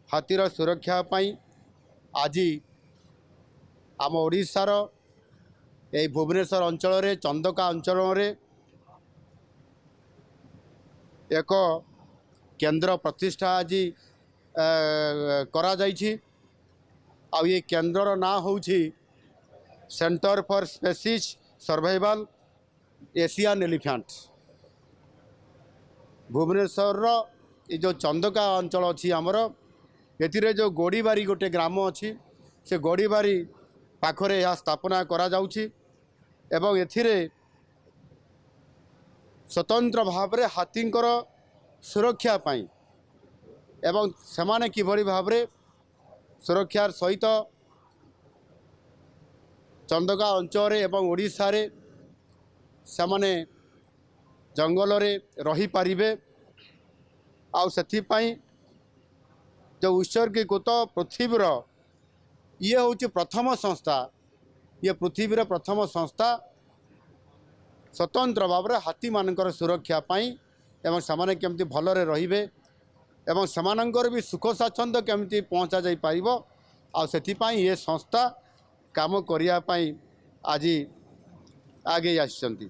हाथीर सुरक्षा पाई आज आम ओडिशार ए भुवनेश्वर अंचल रे चंदका अंचल रे एक केंद्र प्रतिष्ठा आज करा जाइछि। आ ये केंद्र ना होछि centre for species survival Asian elephant. Bhubaneswar ये जो चंदका अंचल अच्छी आमर एथिरे जो गोड़ीबारी गोटे ग्राम अच्छी से गोड़ीबारी पाखरे यह स्थापना करा जाउछि एवं एथिरे स्वतंत्र भाव रे हाथींकर सुरक्षा पाई एवं सेमाने किभली भाव रे सुरक्षार सहित चंदका अंचल एवं ओडिशा रे सेमाने जंगल रे रही पारिबे। आउ सेथिपाई जो उत्सर्गीकृत पृथ्वीर ये हूँ प्रथम संस्था, ये पृथ्वीर प्रथम संस्था स्वतंत्र भाव हाथी मानकर सुरक्षा पाई एवं सेमाने केमती भलरे रहिबे एवं सेमानंकर भी सुख स्वाच्छंद केमती पहुँचा जाई पारिबो। आ सेथिपाई ये संस्था काम करिया पाई आज आगे आछंती।